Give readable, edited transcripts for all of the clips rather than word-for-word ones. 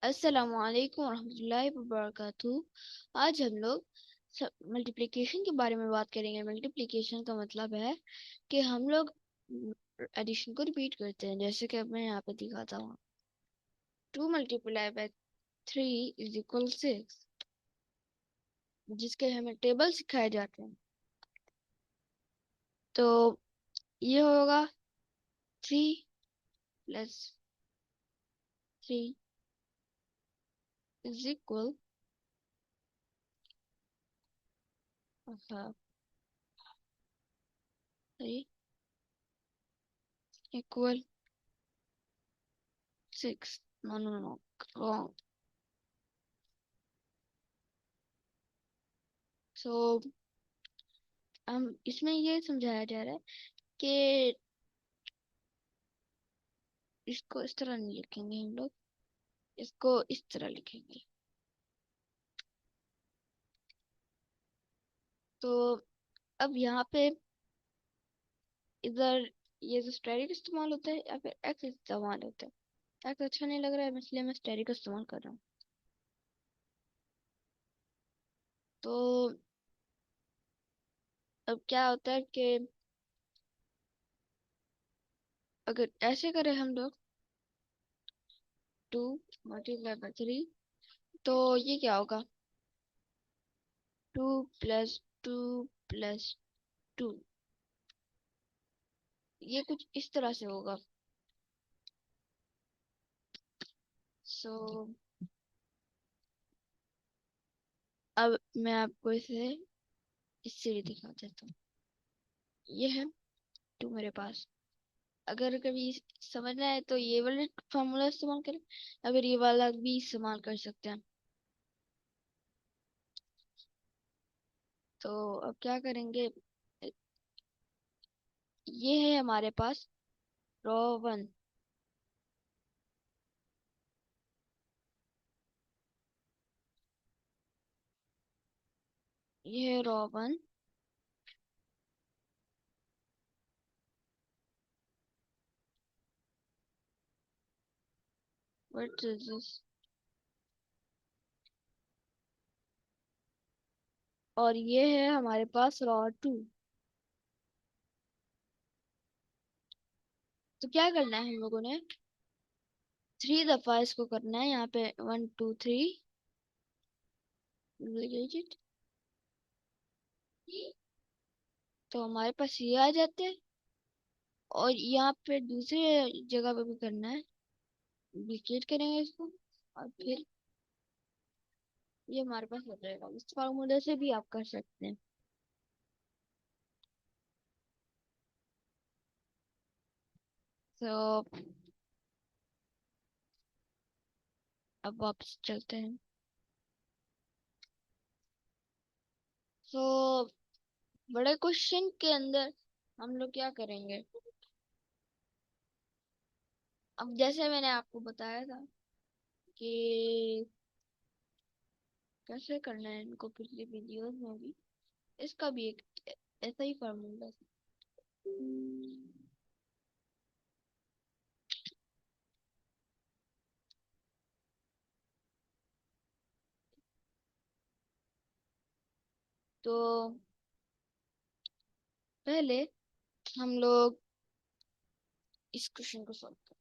अस्सलामु अलैकुम रहमतुल्लाहि वबरकातुहू। आज हम लोग मल्टीप्लिकेशन के बारे में बात करेंगे। मल्टीप्लिकेशन का मतलब है कि हम लोग एडिशन को रिपीट करते हैं, जैसे कि अब मैं यहाँ पे दिखाता हूँ। 2 × 3 = 6, जिसके हमें टेबल सिखाए जाते हैं। तो ये होगा 3 + 3 = 6। No no no, wrong. So हम इसमें ये समझाया जा रहा है कि इसको इस तरह नहीं लिखेंगे हम लोग, इसको इस तरह लिखेंगे। तो अब यहाँ पे इधर ये जो स्टेरिक इस्तेमाल होता है या फिर एक्स इस्तेमाल होता है। एक्स अच्छा नहीं लग रहा है, इसलिए मैं स्टेरिक इस्तेमाल कर रहा हूँ। तो अब क्या होता है कि अगर ऐसे करें हम लोग 2 × 3, तो ये क्या होगा? 2 + 2 + 2, ये कुछ इस तरह से होगा। सो अब मैं आपको इसे इससे भी दिखा देता हूँ। ये है 2 मेरे पास। अगर कभी समझना है तो ये वाला फॉर्मूला इस्तेमाल करें, अगर ये वाला भी इस्तेमाल कर सकते हैं। तो अब क्या करेंगे? ये है हमारे पास रो 1। ये है रो 1। What is this? और ये है हमारे पास रो 2। तो क्या करना है हम लोगों ने? 3 दफा इसको करना है। यहाँ पे 1 2 3 it। तो हमारे पास ये आ जाते हैं। और यहाँ पे दूसरे जगह पे भी करना है, डुप्लीकेट करेंगे इसको, और फिर ये हमारे पास हो जाएगा। इस फार्मूले से भी आप कर सकते हैं। तो अब वापस चलते हैं। तो बड़े क्वेश्चन के अंदर हम लोग क्या करेंगे? अब जैसे मैंने आपको बताया था कि कैसे करना है इनको पिछली वीडियोस में भी, इसका भी एक ऐसा ही फार्मूला है। तो पहले हम लोग इस क्वेश्चन को सॉल्व करें।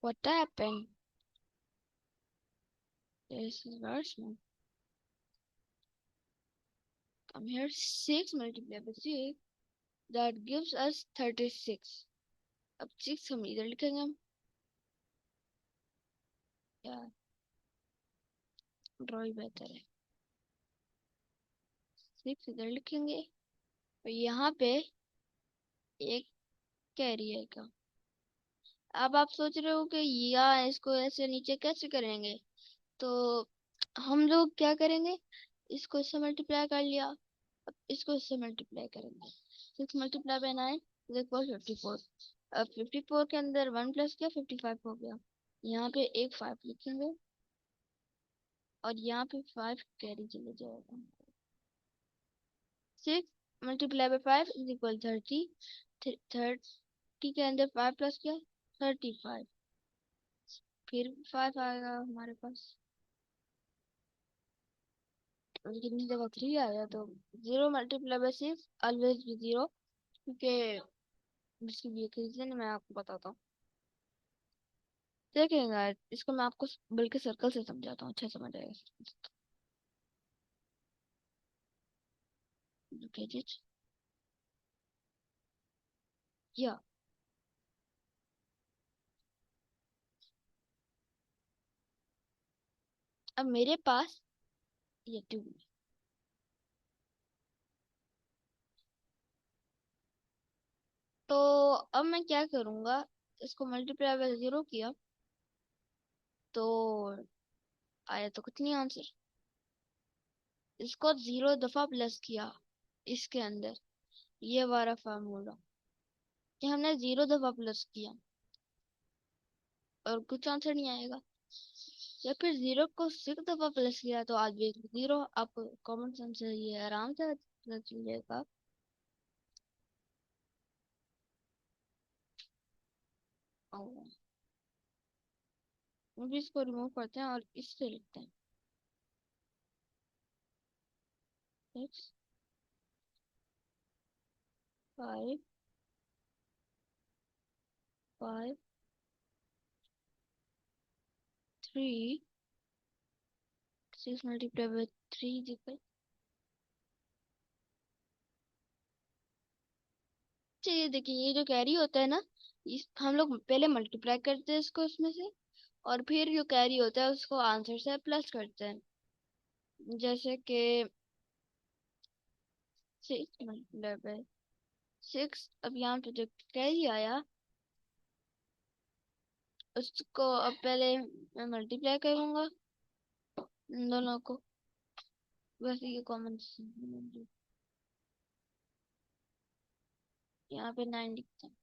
What happened? This is very small. Come here, 6 multiplied by 6, that gives us 36. अब 6 हम इधर लिखेंगे हम, यार ड्रॉइंग बेहतर है। 6 इधर लिखेंगे और यहाँ पे एक कैरी आएगा। अब आप सोच रहे हो कि या इसको ऐसे नीचे कैसे करेंगे? तो हम लोग क्या करेंगे? इसको इससे मल्टीप्लाई कर लिया, अब इसको इससे मल्टीप्लाई करेंगे। 6 × 9 = 54। अब 54 के अंदर 1 प्लस किया, 55 हो गया। यहाँ पे एक 5 लिखेंगे और यहाँ पे 5 कैरी चले जाएगा। 6 × 5 इज इक्वल 30। 30 के अंदर 5 प्लस क्या, 35। फिर 5 आएगा हमारे पास, और कितनी जगह 3 आया तो 0 × 6 ऑलवेज भी 0, क्योंकि इसकी भी एक रीजन मैं आपको बताता हूँ। देखेंगे इसको मैं आपको बल्कि सर्कल से समझाता हूँ, अच्छा समझ आएगा। Look at it. या अब मेरे पास ये 2, तो अब मैं क्या करूंगा, इसको मल्टीप्लाई बाय 0 किया तो आया तो कुछ नहीं आंसर। इसको 0 दफा प्लस किया इसके अंदर, ये वाला फार्मूला कि हमने 0 दफा प्लस किया और कुछ आंसर नहीं आएगा। या फिर 0 को 6 दफा प्लस किया तो आज भी 0। आप कॉमन सेंस से ये आराम से पता चल जाएगा। और अभी इसको रिमूव करते हैं और इससे लिखते हैं 6 5 5 3 6 मल्टीप्लाई बाय 3 चाहिए। देखिए ये जो कैरी होता है ना, इस हम लोग पहले मल्टीप्लाई करते हैं इसको इसमें से, और फिर जो कैरी होता है उसको आंसर से प्लस करते हैं। जैसे कि 6 × 6, अब यहाँ पे जो कैरी आया उसको अब पहले मैं मल्टीप्लाई करूंगा इन दोनों को। वैसे ये कॉमन, यहाँ पे 9 लिखते हैं।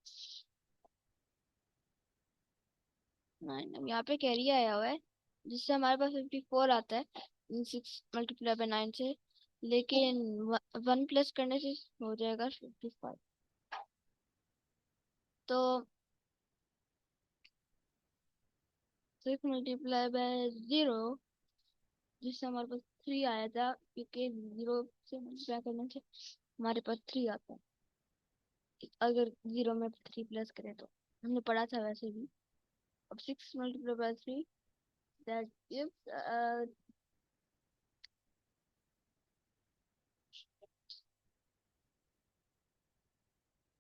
9 अब यहाँ पे कैरी आया हुआ है जिससे हमारे पास 54 आता है 6 × 9 से, लेकिन 1 प्लस करने से हो जाएगा 55। तो 6 × 0 जिससे हमारे पास 3 आया था, क्योंकि 0 से मल्टीप्लाई करने से हमारे पास 3 आता है अगर 0 में 3 प्लस करें तो। हमने पढ़ा था वैसे भी। अब 6 × 3 दैट गिव्स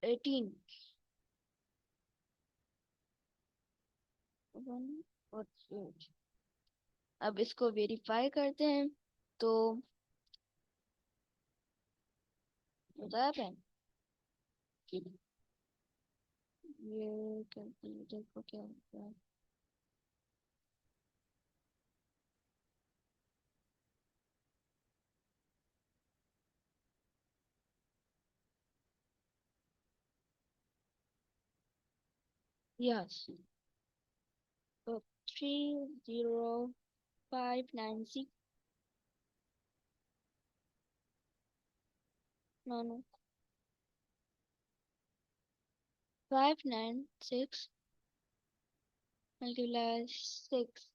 18। 1 और 8। अब इसको वेरीफाई करते हैं तो बताया था कि ये कैलकुलेटर को क्या होता है। यस, तो 30596, नो नो, 596 multiply 6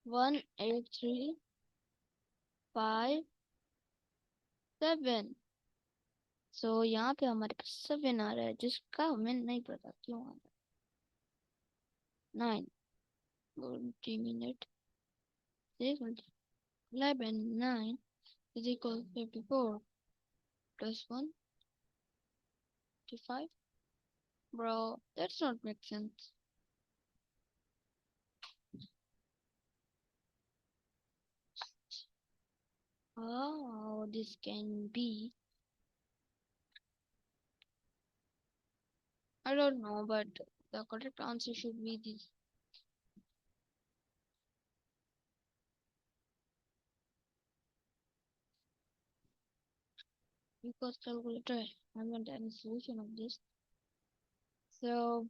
18357। सो यहाँ पे हमारे पास 7 आ रहा है जिसका हमें नहीं पता क्यों आ रहा है। 9 minute 11 9 is equal to 54 plus 1 to 5. Bro, that's not make sense. How this can be? I don't know, but the correct answer should be this. Because calculator, I haven't any solution of this. So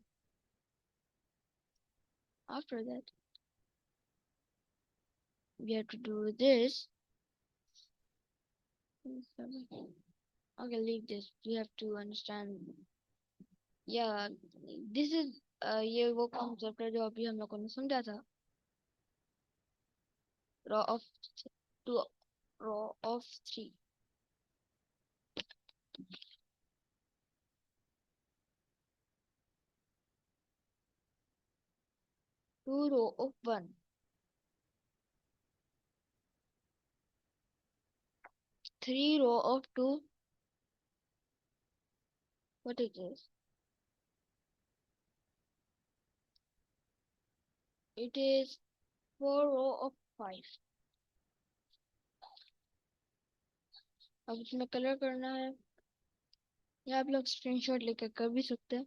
After that, we have to do this. Okay, leave this. We have to understand. Yeah, this is ये वो concept है जो अभी हम लोगों ने समझा था. Raw of two, raw of three. Two row of one. Three row of two. What is this? It is four row of five. अब इसमें कलर करना है या आप लोग स्क्रीनशॉट लेकर कर भी सकते हैं.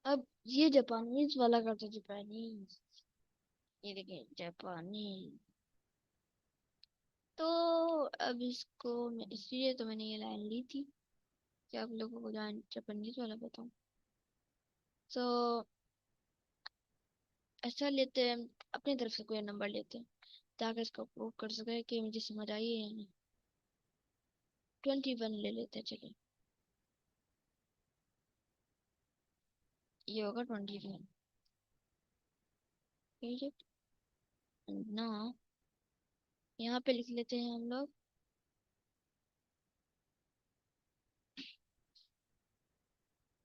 अब ये जापानीज वाला करता. जापानीज. ये देखिए जापानीज. तो अब इसको मैं इसलिए तो मैंने ये लाइन ली थी कि आप लोगों को जापानीज वाला बताऊं. तो ऐसा लेते हैं. अपनी तरफ से कोई नंबर लेते हैं ताकि इसको प्रूव कर सके कि मुझे समझ आई है या नहीं. 21 ले लेते हैं. चलिए ये होगा 21. ठीक है. ना यहाँ पे लिख लेते हैं हम लोग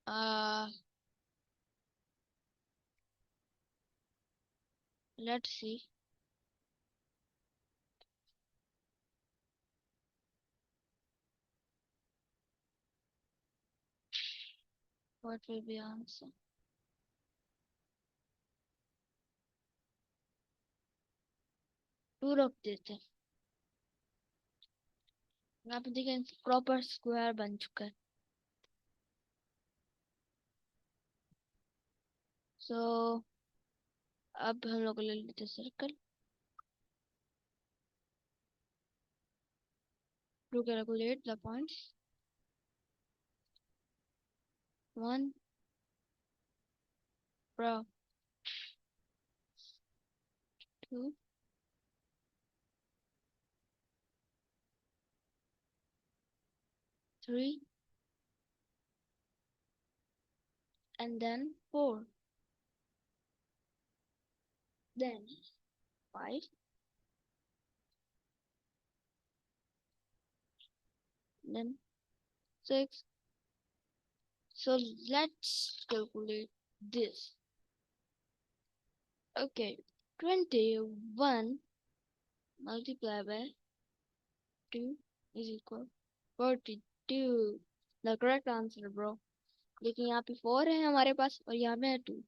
आ let's see. What will be answer. 2 रख देते हैं. यहाँ पे देखें प्रॉपर स्क्वायर बन चुका है. सो अब हम लोग ले लेते हैं circle. To calculate the points. 1 bro. 2 3 and then 4, then 5, then 6. So let's calculate this. Okay, 21 multiplied by 2 is equal 42. The correct answer, bro. लेकिन यहाँ पे 4 है हमारे पास और यहाँ पे है 2.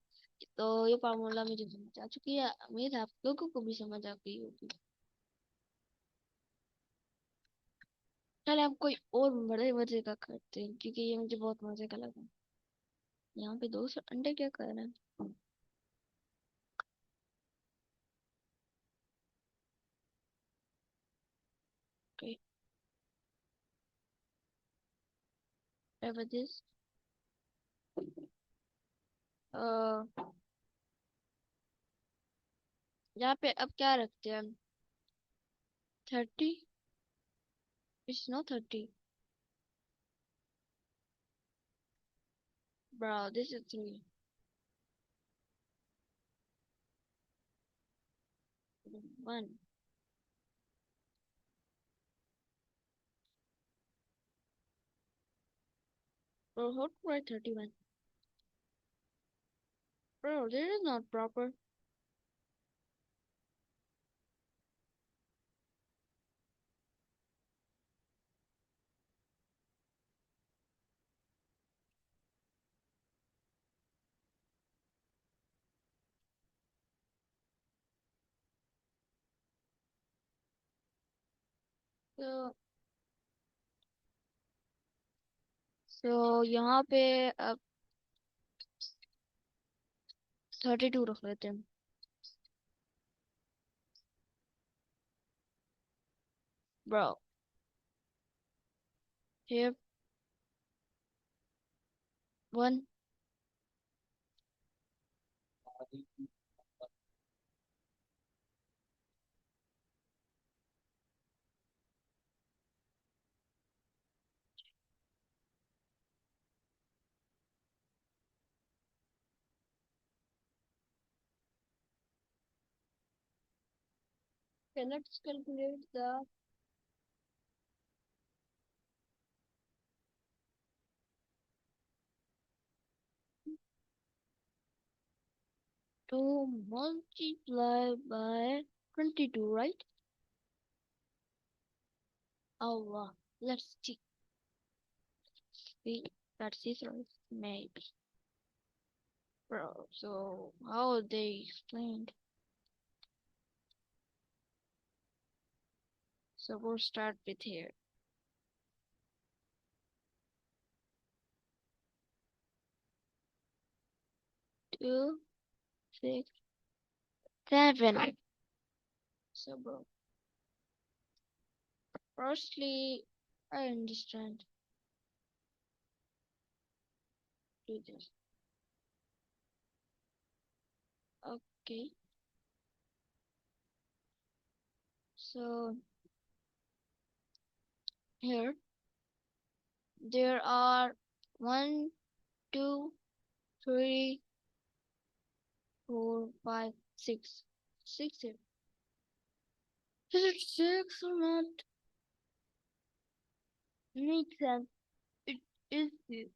तो ये फार्मूला मुझे समझ आ चुकी है. उम्मीद है आप लोगों को भी समझ आ गई होगी. चल हम कोई और बड़े मजे का करते हैं क्योंकि ये मुझे बहुत मजे का लगा. यहाँ पे 2 अंडे क्या कर रहे हैं. Okay, whatever this. यहाँ पे अब क्या रखते हैं हम. 30. It's not 30. Bro, this is 3. 1. Bro, how to write 31? Bro, this is not proper. So, यहाँ पे अब 32 रख लेते हैं. Bro, here 1. Okay, let's calculate the 2 multiplied by 22, right? Oh, wow. Let's see. That's it, right? Maybe. Bro, so how they explained? So we'll start with here. 2, 6, 7. So, bro, firstly, I understand. Do this. Okay. So, here, there are 1, 2, 3, 4, 5, 6. 6 here. Is it 6 or not? Makes sense. It is 6.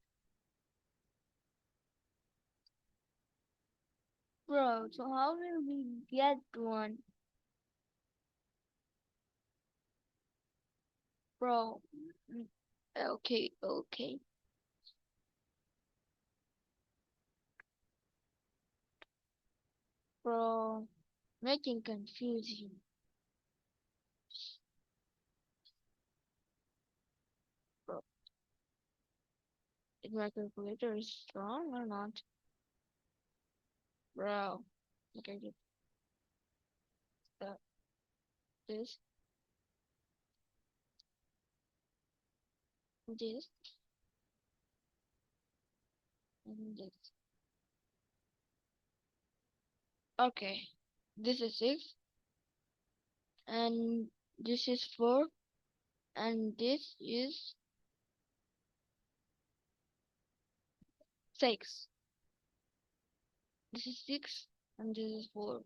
Bro, so how will we get one? Bro, okay, okay. Bro, making confusion. Bro, is my calculator is strong or not? Bro, okay, get that, this, this, and this. Okay, this is 6, and this is 4, and this is 6. This is 6, and this is 4.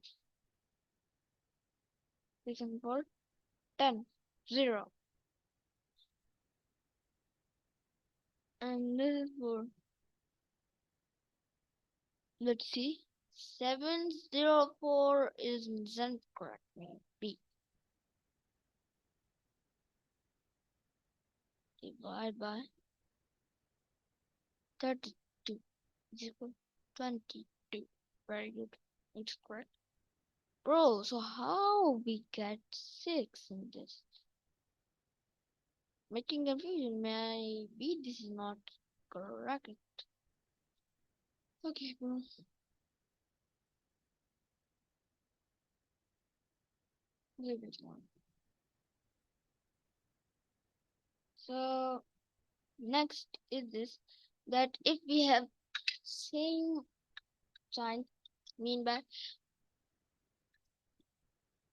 6 and 4, 10, 0. And this is 4. Let's see. 704 isn't correct. Maybe. Divide by 32 is equal to 22. Very good. It's correct. Bro, so how we get 6 in this? Making confusion. Maybe this is not correct. Okay, bro. Give it one. So next is this, that if we have same sign, mean by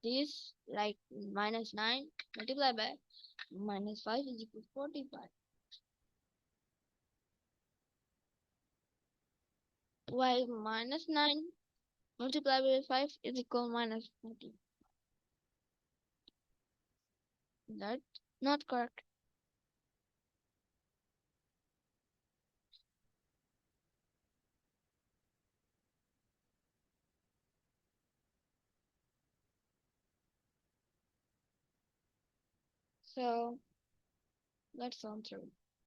this, like -9 multiplied by -5 is equal to 45. While -9 multiplied by 5 is equal to -40. That's not correct. So let's answer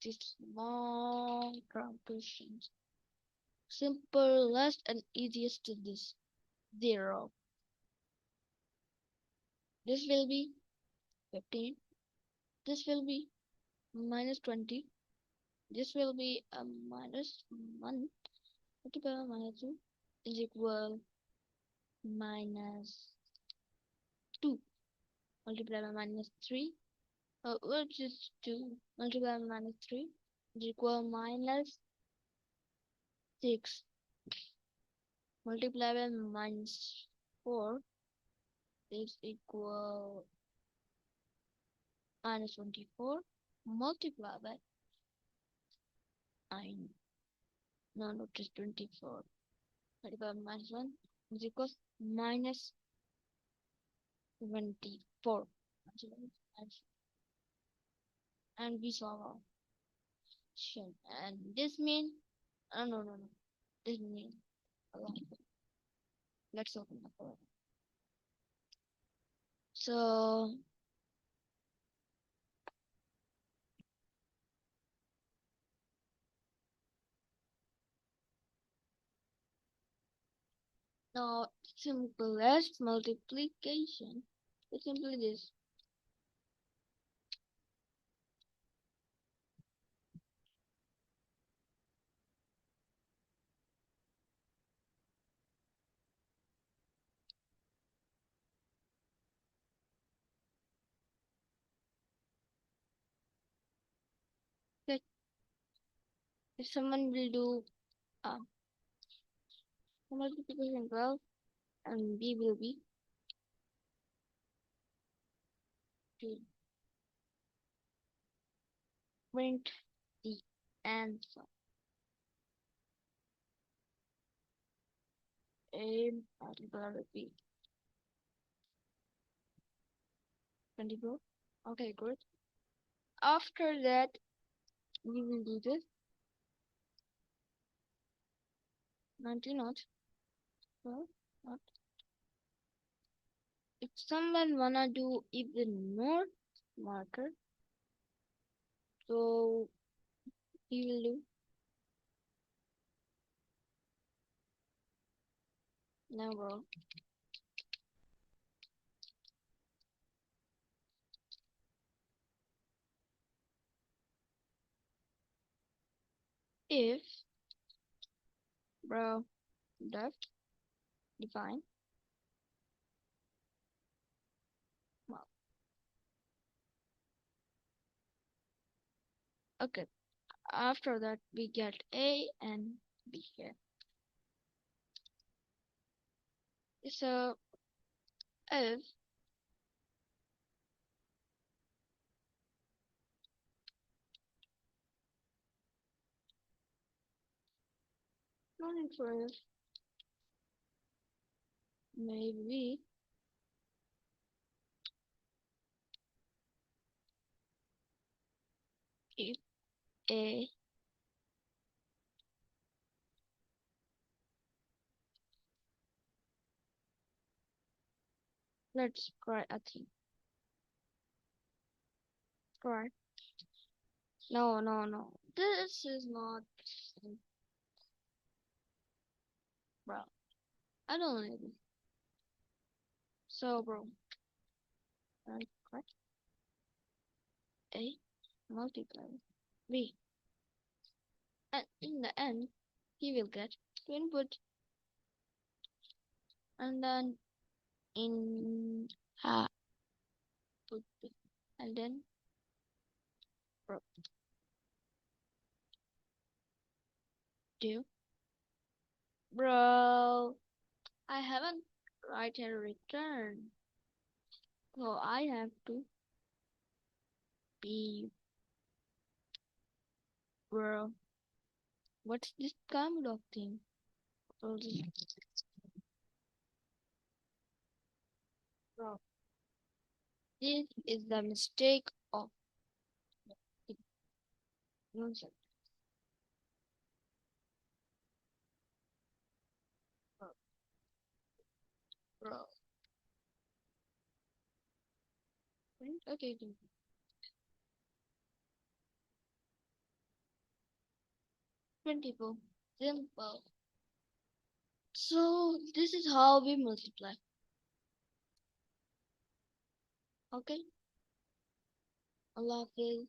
this long term questions. Simplest and easiest to this 0. This will be 15. This will be -20. This will be a -1 multiplied by -2 is equal -2 multiplied by -3, which is 2 multiplied by -3 is equal 6 multiplied by minus 4 is equal minus 24 multiplied by 9. No, just 24. Multiplied by minus 1 is equals minus 24. And we solve our question. And this means, no. This means, let's open the file. So, now simplest multiplication is simply this. That if someone will do multiplication 12 and B will be 2. Print the answer. A multiplied by B. 24. Okay, good. After that, we will do this. 90 not. Well, not. If someone wanna do even more smarter, so he will do. Now, bro. If, bro, def define. Well, okay. After that, we get A and B here. So, if not for if, maybe if A let's try a thing. Try. No. This is not bro. I don't need it. So bro. Right, correct. A multiply B. And in the end he will get to input and then in put B. And then bro do bro I haven't write a return. So I have to be bro. What's this kind of thing? Bro, this is the mistake of the user. Bro. Okay. 24. Simple. So this is how we multiply. Okay. Allah Hafiz.